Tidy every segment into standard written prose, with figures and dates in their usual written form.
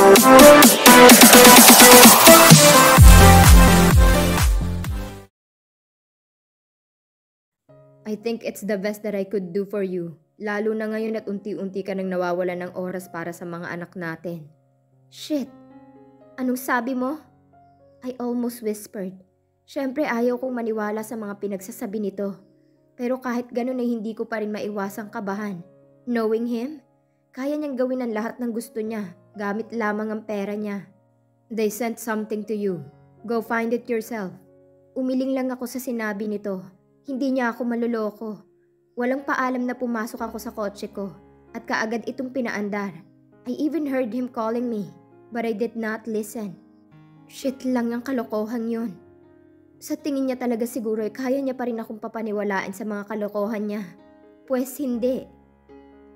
I think it's the best that I could do for you. Lalo na ngayon at unti-unti ka nang nawawala ng oras para sa mga anak natin. Shit! Anong sabi mo? I almost whispered. Siyempre ayaw kong maniwala sa mga pinagsasabi nito. Pero kahit ganun ay hindi ko pa rin maiwasang kabahan. Knowing him, kaya niyang gawin ang lahat ng gusto niya, gamit lamang ang pera niya. They sent something to you. Go find it yourself. Umiling lang ako sa sinabi nito. Hindi niya ako maluloko. Walang paalam na pumasok ako sa kotse ko at kaagad itong pinaandar. I even heard him calling me, but I did not listen. Shit lang ang kalokohan yun. Sa tingin niya talaga siguro ay kaya niya pa rin akong papaniwalaan sa mga kalokohan niya. Pues hindi.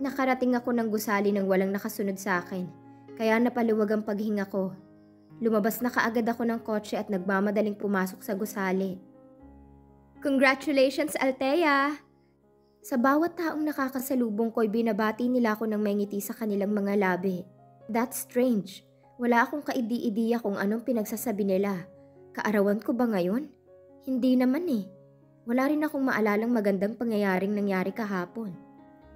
Nakarating ako ng gusali nang walang nakasunod sa akin, kaya napaluwag ang paghinga ko. Lumabas na kaagad ako ng kotse at nagmamadaling pumasok sa gusali. Congratulations, Althea! Sa bawat taong nakakasalubong ko'y binabati nila ako ng may ngiti sa kanilang mga labi. That's strange. Wala akong kaidi-idiya kung anong pinagsasabi nila. Kaarawan ko ba ngayon? Hindi naman eh. Wala rin akong maalalang magandang pangyayaring nangyari kahapon.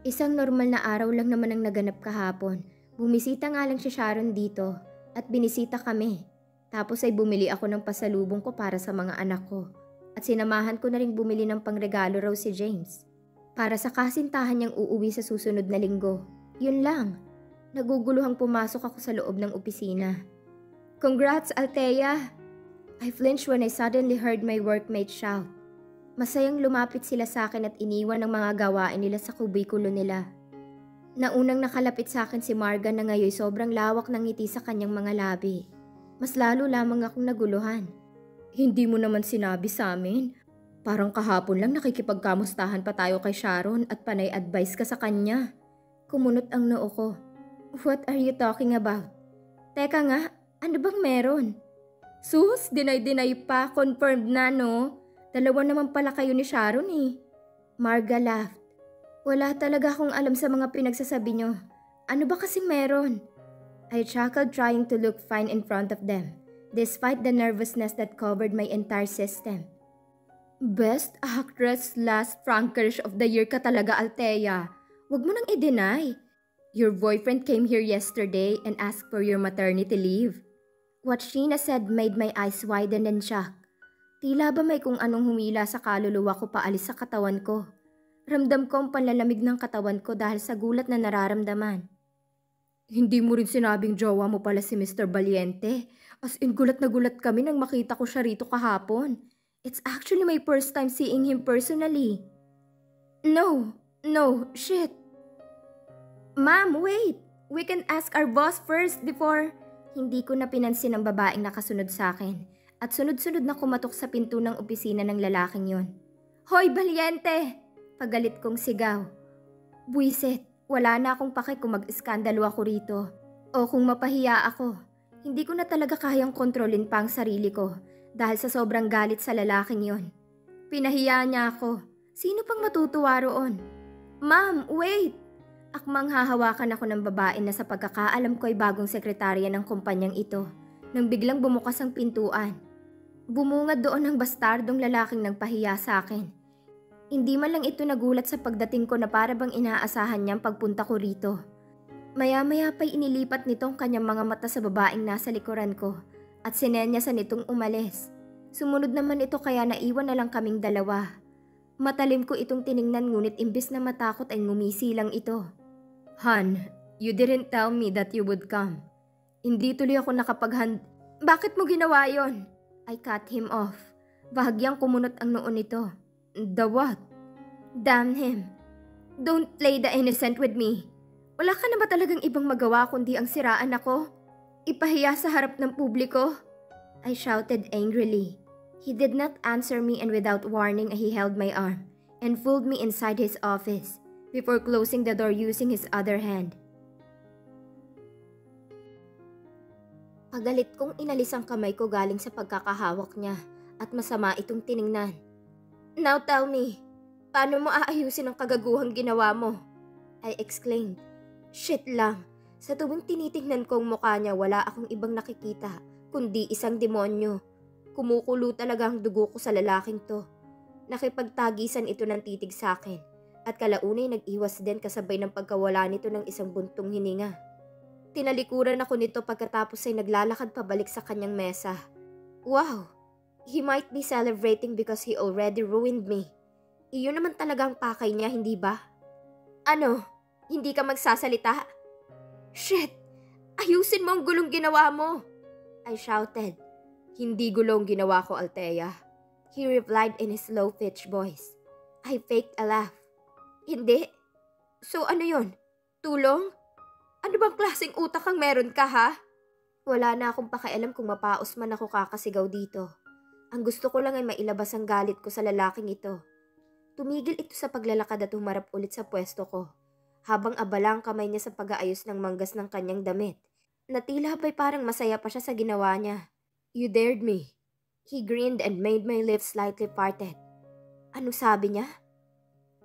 Isang normal na araw lang naman ang naganap kahapon. Bumisita nga lang si Sharon dito at binisita kami. Tapos ay bumili ako ng pasalubong ko para sa mga anak ko. At sinamahan ko na rin bumili ng pangregalo raw si James. Para sa kasintahan niyang uuwi sa susunod na linggo. Yun lang. Naguguluhang pumasok ako sa loob ng opisina. Congrats, Althea! I flinched when I suddenly heard my workmate shout. Masayang lumapit sila sa akin at iniwan ang mga gawain nila sa kubikulo nila. Naunang nakalapit sa akin si Marga na ngayon sobrang lawak ng ngiti sa kanyang mga labi. Mas lalo lamang akong naguluhan. Hindi mo naman sinabi sa amin. Parang kahapon lang nakikipagkamustahan pa tayo kay Sharon at panay advice ka sa kanya. Kumunot ang noo ko. What are you talking about? Teka nga, ano bang meron? Sus, deny-deny pa, confirmed na no? Dalawa naman pala kayo ni Sharon eh. Marga laughed. Wala talaga akong alam sa mga pinagsasabi nyo. Ano ba kasing meron? I chuckled trying to look fine in front of them. Despite the nervousness that covered my entire system. Best Actress last Frankerish of the Year ka talaga, Althea. Huwag mo nang i-deny. Your boyfriend came here yesterday and asked for your maternity leave. What Sheena said made my eyes widen and shock. Tila ba may kung anong humila sa kaluluwa ko paalis sa katawan ko. Ramdam ko ang panlalamig ng katawan ko dahil sa gulat na nararamdaman. Hindi mo rin sinabing jowa mo pala si Mr. Valiente. As in gulat na gulat kami nang makita ko siya rito kahapon. It's actually my first time seeing him personally. No, shit. Ma'am, wait. We can ask our boss first before... Hindi ko na pinansin ang babaeng nakasunod sa akin at sunod-sunod na kumatok sa pinto ng opisina ng lalaking yon. Hoy, Valiente! Pagalit kong sigaw. Buisit, wala na akong pake kung mag-iskandalo ako rito o kung mapahiya ako. Hindi ko na talaga kayang kontrolin pa ang sarili ko dahil sa sobrang galit sa lalaking yon. Pinahiya niya ako. Sino pang matutuwa roon? Ma'am, wait! Akmang hahawakan ako ng babae na sa pagkakaalam ko ay bagong sekretarya ng kumpanyang ito nang biglang bumukas ang pintuan. Bumungad doon ang bastardong lalaking nagpahiya sa akin. Hindi man lang ito nagulat sa pagdating ko na para bang inaasahan niyang pagpunta ko rito. Maya-maya pa'y inilipat nitong kanyang mga mata sa babaeng nasa likuran ko at sinenyasan nitong umalis. Sumunod naman ito kaya naiwan na lang kaming dalawa. Matalim ko itong tiningnan ngunit imbis na matakot ay ngumisi lang ito. Han, you didn't tell me that you would come. Hindi tuloy ako Bakit mo ginawa yon? I cut him off. Bahagyang kumunot ang noo nito. The what? Damn him. Don't play the innocent with me. Wala ka na ba talagang ibang magawa kundi ang siraan ako? Ipahiya sa harap ng publiko? I shouted angrily. He did not answer me and without warning he held my arm and pulled me inside his office before closing the door using his other hand. Pagalit kong inalis ang kamay ko galing sa pagkakahawak niya at masama itong tiningnan. Now tell me, paano mo aayusin ang kagaguhang ginawa mo? I exclaimed. Shit lang. Sa tuwing tinitingnan ko ang mukha niya, wala akong ibang nakikita, kundi isang demonyo. Kumukulo talaga ang dugo ko sa lalaking to. Nakipagtagisan ito ng titig sa akin, at kalaunay nag-iwas din kasabay ng pagkawala nito ng isang buntong hininga. Tinalikuran ako nito pagkatapos ay naglalakad pabalik sa kanyang mesa. Wow! He might be celebrating because he already ruined me. Iyon naman talaga ang pakay niya, hindi ba? Ano? Hindi ka magsasalita? Shit! Ayusin mo ang gulong ginawa mo! I shouted. Hindi gulong ginawa ko, Althea. He replied in his low-pitched voice. I faked a laugh. Hindi? So ano yon? Tulong? Ano bang klaseng utak ang meron ka, ha? Wala na akong pakialam kung mapaos man ako kakasigaw dito. Ang gusto ko lang ay mailabas ang galit ko sa lalaking ito. Tumigil ito sa paglalakad at humarap ulit sa pwesto ko, habang abala ang kamay niya sa pag-aayos ng manggas ng kanyang damit, na tila ba'y parang masaya pa siya sa ginawa niya. You dared me. He grinned and made my lips slightly parted. Ano sabi niya?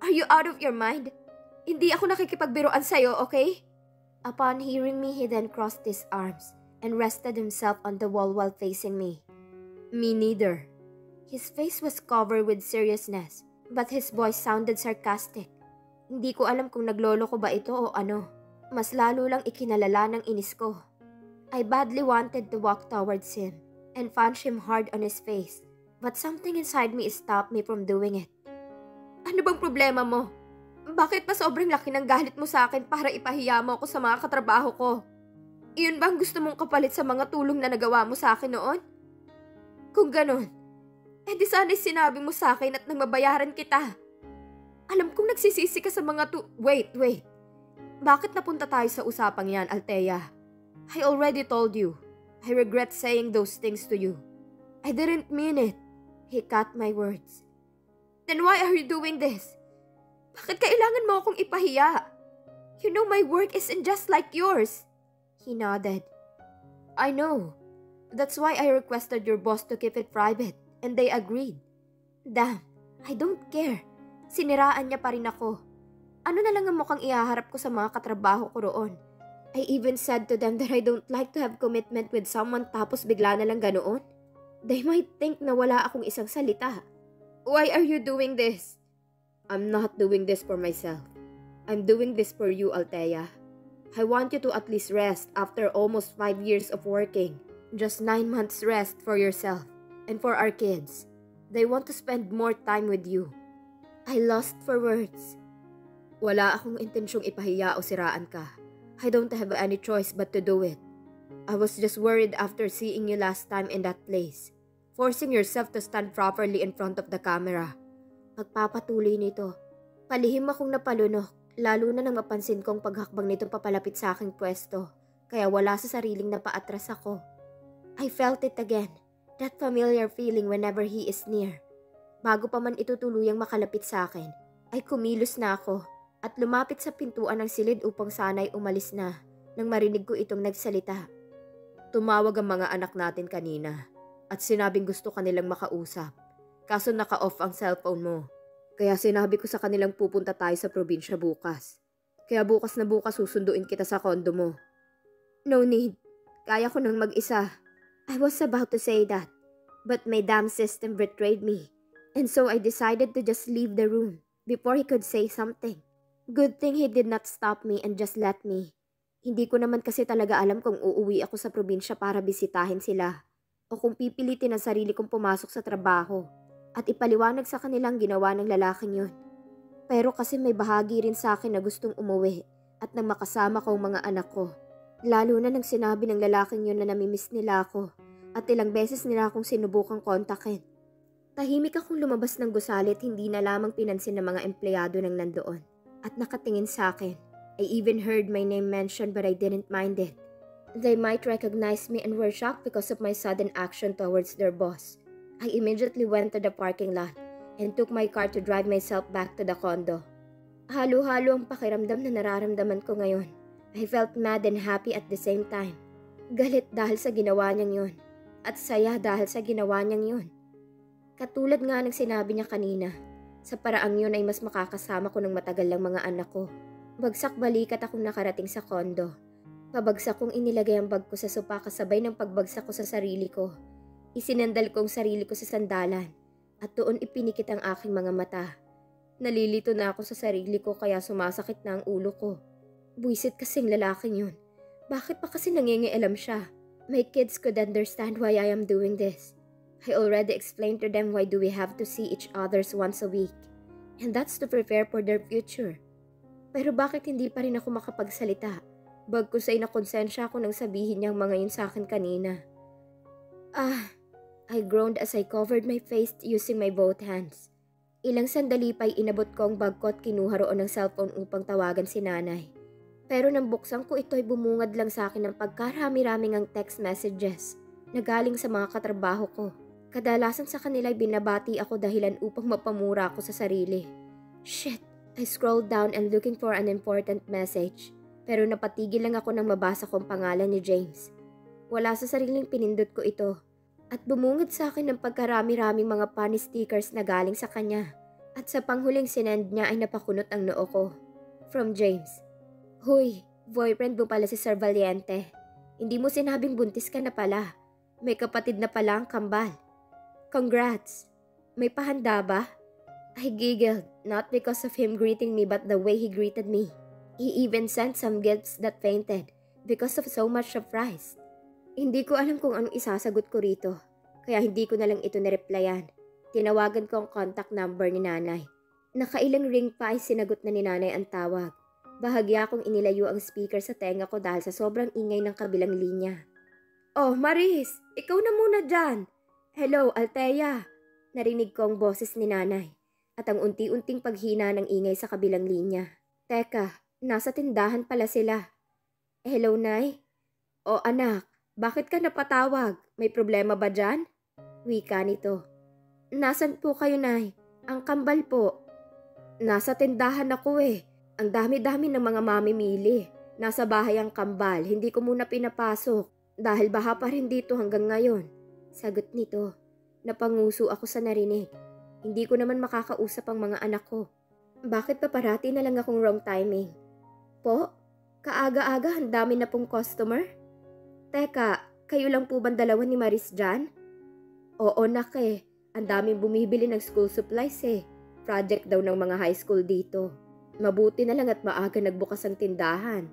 Are you out of your mind? Hindi ako nakikipagbiruan sa'yo, okay? Upon hearing me, he then crossed his arms and rested himself on the wall while facing me. Me neither. His face was covered with seriousness, but his voice sounded sarcastic. Hindi ko alam kung naglolo ko ba ito o ano. Mas lalo lang ikinalala ng inis ko. I badly wanted to walk towards him and punch him hard on his face, but something inside me stopped me from doing it. Ano bang problema mo? Bakit pa sobrang laki ng galit mo sa akin para ipahiya mo ako sa mga katrabaho ko? Iyon bang gusto mong kapalit sa mga tulong na nagawa mo sa akin noon? Kung ganon, di sana'y sinabi mo sa akin at nang mabayaran kita. Alam kong nagsisisi ka sa mga Wait. Bakit napunta tayo sa usapang yan, Althea? I already told you. I regret saying those things to you. I didn't mean it. He cut my words. Then why are you doing this? Bakit kailangan mo akong ipahiya? You know my work isn't just like yours. He nodded. I know. That's why I requested your boss to keep it private, and they agreed. Damn, I don't care. Siniraan niya pa rin ako. Ano na lang ang mukhang ihaharap ko sa mga katrabaho ko roon? I even said to them that I don't like to have commitment with someone tapos bigla na lang ganoon. They might think na wala akong isang salita. Why are you doing this? I'm not doing this for myself. I'm doing this for you, Althea. I want you to at least rest after almost 5 years of working. Just 9 months rest for yourself and for our kids. They want to spend more time with you. I lost for words. Wala akong intensyong ipahiya o siraan ka. I don't have any choice but to do it. I was just worried after seeing you last time in that place. Forcing yourself to stand properly in front of the camera. Pagpapatuloy nito. Palihim akong napalunok, lalo na nang mapansin kong paghakbang nito papalapit sa aking pwesto. Kaya wala sa sariling napaatras ako. I felt it again, that familiar feeling whenever he is near. Bago pa man ito tuluyang makalapit sa akin, ay kumilos na ako at lumapit sa pintuan ng silid upang sana'y umalis na nang marinig ko itong nagsalita. Tumawag ang mga anak natin kanina at sinabing gusto kanilang makausap. Kaso naka-off ang cellphone mo. Kaya sinabi ko sa kanilang pupunta tayo sa probinsya bukas. Kaya bukas na bukas susunduin kita sa kondo mo. No need. Kaya ko nang mag-isa. I was about to say that, but my damn system betrayed me, and so I decided to just leave the room before he could say something. Good thing he did not stop me and just let me. Hindi ko naman kasi talaga alam kung uuwi ako sa probinsya para bisitahin sila, o kung pipilitin ang sarili kong pumasok sa trabaho at ipaliwanag sa kanilang ginawa ng lalaking yun. Pero kasi may bahagi rin sa akin na gustong umuwi at nang makasama ko ang mga anak ko. Lalo na nang sinabi ng lalaking yun na namimiss nila ako at ilang beses nila akong sinubukang kontakin. Tahimik akong lumabas ng gusalit, hindi na lamang pinansin ng mga empleyado ng nandoon at nakatingin sa akin. I even heard my name mentioned but I didn't mind it. They might recognize me and were shocked because of my sudden action towards their boss. I immediately went to the parking lot and took my car to drive myself back to the condo. Halo-halo ang pakiramdam na nararamdaman ko ngayon. I felt mad and happy at the same time. Galit dahil sa ginawa niyang yun. At saya dahil sa ginawa niyang yun. Katulad nga ng sinabi niya kanina, sa paraang yun ay mas makakasama ko ng matagal lang mga anak ko. Bagsak balikat akong nakarating sa kondo. Pabagsak kong inilagay ang bag ko sa sopa kasabay ng pagbagsak ko sa sarili ko. Isinandal ko ang sarili ko sa sandalan at doon ipinikit ang aking mga mata. Nalilito na ako sa sarili ko kaya sumasakit na ang ulo ko. Buwisit kasing lalaking yun. Bakit pa kasi nangingialam siya? My kids could understand why I am doing this. I already explained to them why do we have to see each others once a week. And that's to prepare for their future. Pero bakit hindi pa rin ako makapagsalita? Bagkus ay nakonsensya ako nang sabihin niya ang mga yun sa akin kanina. I groaned as I covered my face using my both hands. Ilang sandali pa'y inabot ko ang bag ko at kinuha roon ng cellphone upang tawagan si nanay. Pero nang buksan ko ito ay bumungad lang sa akin ng pagkarami-raming ang text messages na galing sa mga katrabaho ko. Kadalasan sa kanila ay binabati ako dahilan upang mapamura ako sa sarili. Shit! I scrolled down and looking for an important message. Pero napatigil lang ako nang mabasa ko ang pangalan ni James. Wala sa sariling pinindot ko ito. At bumungad sa akin ng pagkarami-raming mga funny stickers na galing sa kanya. At sa panghuling sinend niya ay napakunot ang noo ko. From James. Hoy, boyfriend mo pala si Sir Valiente. Hindi mo sinabing buntis ka na pala. May kapatid na pala ang kambal. Congrats! May pahanda ba? I giggled, not because of him greeting me but the way he greeted me. He even sent some gifts that fainted because of so much surprise. Hindi ko alam kung anong isasagot ko rito, kaya hindi ko na lang ito nireplyan. Tinawagan ko ang contact number ni nanay. Nakailang ring pa ay sinagot na ni nanay ang tawag. Bahagya kong inilayo ang speaker sa tenga ko dahil sa sobrang ingay ng kabilang linya. Oh, Maris! Ikaw na muna dyan! Hello, Althea! Narinig ko ang boses ni nanay at ang unti-unting paghina ng ingay sa kabilang linya. Teka, nasa tindahan pala sila. Hello, Nay? O anak, bakit ka napatawag? May problema ba dyan? Wika nito. Nasaan po kayo, Nay? Ang kambal po. Nasa tindahan ako eh. Ang dami-dami ng mga mamimili. Nasa bahay ang kambal, hindi ko muna pinapasok dahil baha pa rin dito hanggang ngayon. Sagot nito. Napanguso ako sa narinig. Hindi ko naman makakausap ang mga anak ko. Bakit pa parati na lang akong wrong timing? Po? Kaaga-aga ang dami na pong customer? Teka, kayo lang po bang dalawa ni Maris dyan? Oo nak eh. Ang daming bumibili ng school supplies eh. Project daw ng mga high school dito. Mabuti na lang at maaga nagbukas ang tindahan.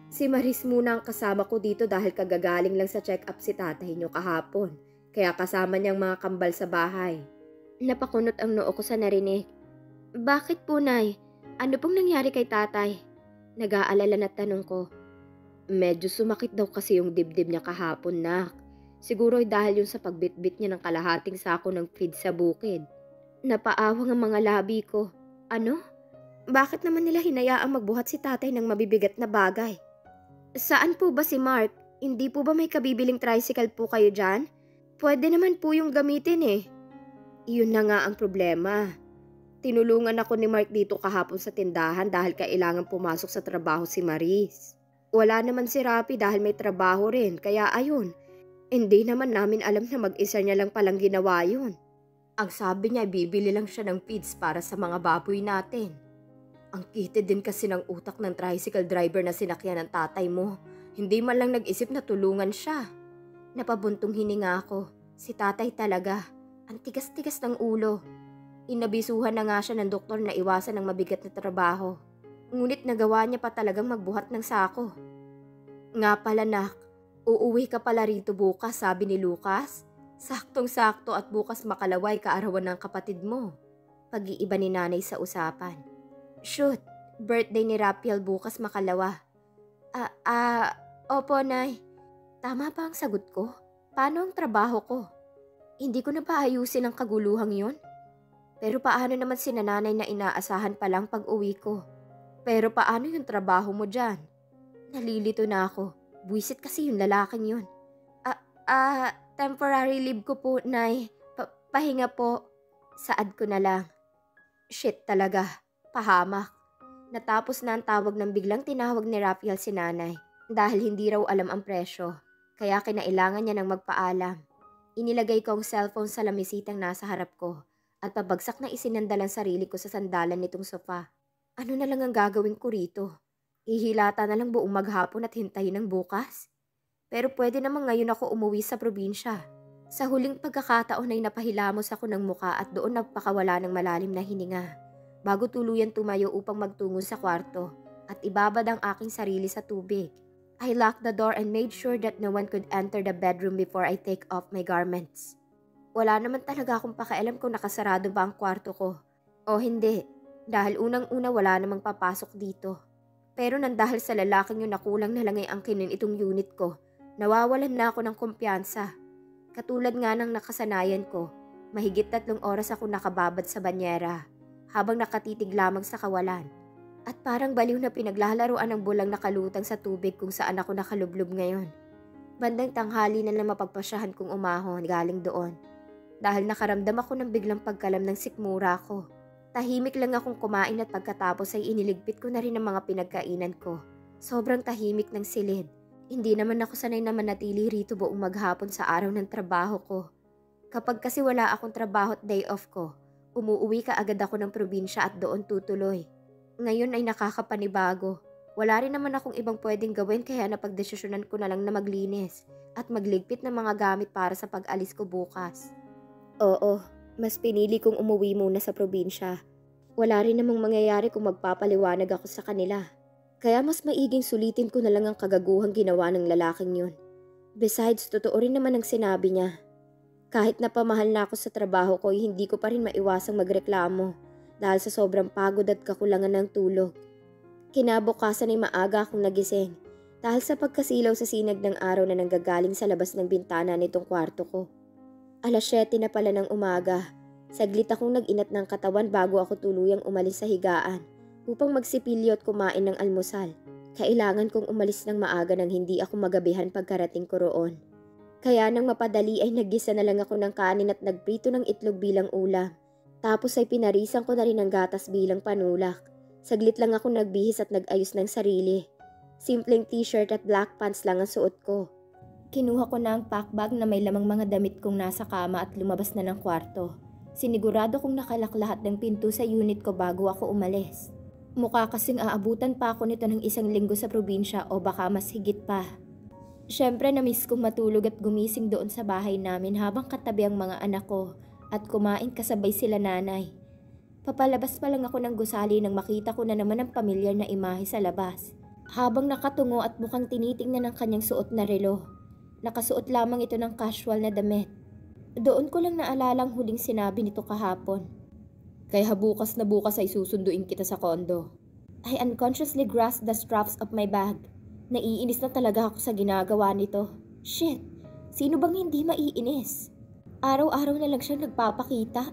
Si Maris muna ang kasama ko dito dahil kagagaling lang sa check-up si tatay niyo kahapon. Kaya kasama niyang mga kambal sa bahay. Napakunot ang noo ko sa narinig. Bakit po, Nay? Ano pong nangyari kay tatay? Nag-aalala na tanong ko. Medyo sumakit daw kasi yung dibdib niya kahapon, nak. Siguro dahil yun sa pagbitbit niya ng kalahating sako ng feed sa bukid. Napaawang ang mga labi ko. Ano? Bakit naman nila hinayaang magbuhat si tatay ng mabibigat na bagay? Saan po ba si Mark? Hindi po ba may kabibiling tricycle po kayo dyan? Pwede naman po yung gamitin eh. Iyon na nga ang problema. Tinulungan ako ni Mark dito kahapon sa tindahan dahil kailangan pumasok sa trabaho si Maris. Wala naman si Rapi dahil may trabaho rin, kaya ayun. Hindi naman namin alam na mag-isa niya lang palang ginawa yun. Ang sabi niya, bibili lang siya ng feeds para sa mga baboy natin. Ang kitid din kasi ng utak ng tricycle driver na sinakyan ng tatay mo. Hindi man lang nag-isip na tulungan siya. Napabuntong hininga ako. Si tatay talaga. Ang tigas-tigas ng ulo. Inabisuhan na nga siya ng doktor na iwasan ng mabigat na trabaho. Ngunit nagawa niya pa talagang magbuhat ng sako. Nga pala nak, uuwi ka pala rito bukas, sabi ni Lucas. Saktong-sakto at bukas makalaway kaarawan ng kapatid mo. Pag-iiba ni nanay sa usapan. Shoot, birthday ni Rapiel bukas makalawa. Opo nay. Tama ba ang sagot ko? Paano ang trabaho ko? Hindi ko na ba ayusin ang kaguluhang yon? Pero paano naman si nanay na inaasahan pa lang pag-uwi ko? Pero paano yung trabaho mo dyan? Nalilito na ako. Buwisit kasi yung lalaking yun. Temporary leave ko po, Nay. Pahinga po. Saad ko na lang. Shit talaga. Pahamak. Natapos na ang tawag ng biglang tinawag ni Rafael si nanay. Dahil hindi raw alam ang presyo. Kaya kinailangan niya ng magpaalam. Inilagay ko ang cellphone sa lamisitang nasa harap ko. At pabagsak na isinandal ang sarili ko sa sandalan nitong sofa. Ano na lang ang gagawin ko rito? Hihilata na lang buong maghapon at hintayin ng bukas. Pero pwede naman ngayon ako umuwi sa probinsya. Sa huling pagkakataon ay napahilamos ako ng muka at doon nagpakawala ng malalim na hininga. Bago tuluyan tumayo upang magtungo sa kwarto at ibabad ang aking sarili sa tubig. I locked the door and made sure that no one could enter the bedroom before I take off my garments. Wala naman talaga akong pakialam kung nakasarado ba ang kwarto ko. O hindi, dahil unang-una wala namang papasok dito. Pero nandahil sa lalaking yun na kulang na lang ay angkinin itong unit ko, nawawalan na ako ng kumpiyansa. Katulad nga ng nakasanayan ko, mahigit 3 oras ako nakababad sa banyera, habang nakatitig lamang sa kawalan. At parang baliw na pinaglalaruan ng bulang nakalutang sa tubig kung saan ako nakalublob ngayon. Bandang tanghali na lang mapagpasyahan kong umahon galing doon. Dahil nakaramdam ako ng biglang pagkalam ng sikmura ko. Tahimik lang akong kumain at pagkatapos ay iniligpit ko na rin ang mga pinagkainan ko. Sobrang tahimik ng silid. Hindi naman ako sanay na manatili rito buong maghapon sa araw ng trabaho ko. Kapag kasi wala akong trabaho at day off ko, umuuwi ka agad ako ng probinsya at doon tutuloy. Ngayon ay nakakapanibago. Wala rin naman akong ibang pwedeng gawin kaya napagdesisyonan ko na lang na maglinis at magligpit ng mga gamit para sa pag-alis ko bukas. Oo. Mas pinili kong umuwi muna sa probinsya. Wala rin namang mangyayari kung magpapaliwanag ako sa kanila. Kaya mas maiging sulitin ko na lang ang kagaguhang ginawa ng lalaking yun. Besides, totoo rin naman ang sinabi niya. Kahit napamahal na ako sa trabaho ko, hindi ko pa rin maiwasang magreklamo dahil sa sobrang pagod at kakulangan ng tulog. Kinabukasan ay maaga akong nagising dahil sa pagkasilaw sa sinag ng araw na nanggagaling sa labas ng bintana nitong kwarto ko. 7:00 na pala ng umaga. Saglit akong nag-inat ng katawan bago ako tuluyang umalis sa higaan upang magsipilyo at kumain ng almusal. Kailangan kong umalis ng maaga nang hindi ako magabihan pagkarating ko roon. Kaya nang mapadali ay naggisa na lang ako ng kanin at nagprito ng itlog bilang ulam. Tapos ay pinarisan ko na rin ng gatas bilang panulak. Saglit lang ako nagbihis at nag-ayos ng sarili. Simpleng t-shirt at black pants lang ang suot ko. Kinuha ko na ang pack bag na may lamang mga damit kong nasa kama at lumabas na ng kwarto. Sinigurado kong nakalak lahat ng pinto sa unit ko bago ako umalis. Mukha kasing aabutan pa ako nito ng 1 linggo sa probinsya o baka mas higit pa. Siyempre namiss kong matulog at gumising doon sa bahay namin habang katabi ang mga anak ko at kumain kasabay sila nanay. Papalabas pa lang ako ng gusali nang makita ko na naman ang pamilyar na imahe sa labas. Habang nakatungo at mukhang tinitingnan ng kanyang suot na relo. Nakasuot lamang ito ng casual na damit. Doon ko lang naalalang huling sinabi nito kahapon. Kaya bukas na bukas ay susunduin kita sa kondo. I unconsciously grasped the straps of my bag. Naiinis na talaga ako sa ginagawa nito. Shit, sino bang hindi maiinis? Araw-araw na lang siyang nagpapakita.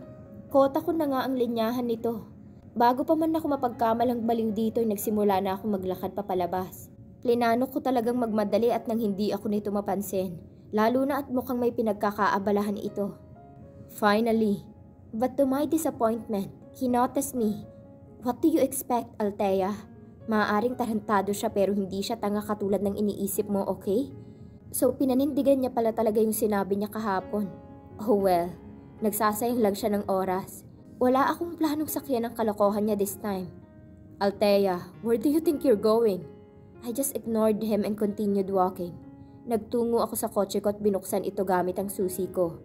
Kota ko na nga ang linyahan nito. Bago pa man ako mapagkamalang baliw dito ay nagsimula na ako maglakad papalabas. Plinano ko talagang magmadali at nang hindi ako nito mapansin, lalo na at mukhang may pinagkakaabalahan ito. Finally, but to my disappointment, he noticed me. What do you expect, Althea? Maaaring tarantado siya pero hindi siya tanga katulad ng iniisip mo, okay? So pinanindigan niya pala talaga yung sinabi niya kahapon. Oh well, nagsasayang lang siya ng oras. Wala akong planong sakyan ng kalokohan niya this time. Althea, where do you think you're going? I just ignored him and continued walking. Nagtungo ako sa kotse ko at binuksan ito gamit ang susi ko.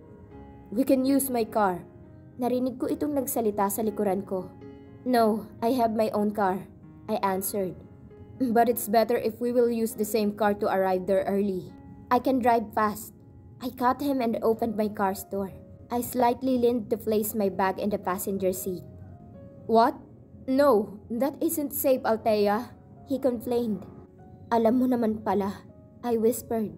We can use my car. Narinig ko itong nagsalita sa likuran ko. No, I have my own car, I answered. But it's better if we will use the same car to arrive there early. I can drive fast. I caught him and opened my car's door. I slightly leaned to place my bag in the passenger seat. What? No, that isn't safe, Althea, he complained. Alam mo naman pala, I whispered.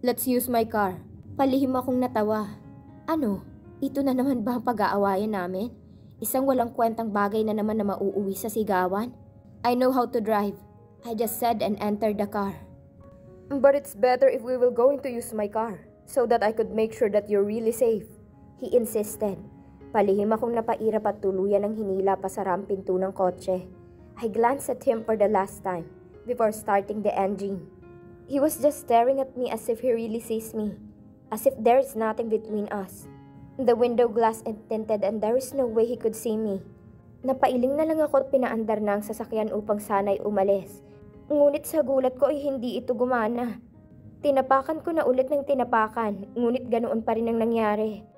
Let's use my car. Palihim akong natawa. Ano? Ito na naman ba ang pag-aawayan namin? Isang walang kwentang bagay na naman na mauuwi sa sigawan? I know how to drive, I just said and entered the car. But it's better if we will going to use my car, so that I could make sure that you're really safe, he insisted. Palihim akong napairap at tuluyan ng hinila pa sa rampinto ng kotse. I glanced at him for the last time before starting the engine. He was just staring at me as if he really sees me, as if there is nothing between us. The window glass is tinted and there is no way he could see me. Napailing na lang ako at pinaandar na ang sasakyan upang sana'y umalis. Ngunit sa gulat ko ay hindi ito gumana. Tinapakan ko na ulit ng tinapakan, ngunit ganoon pa rin ang nangyari.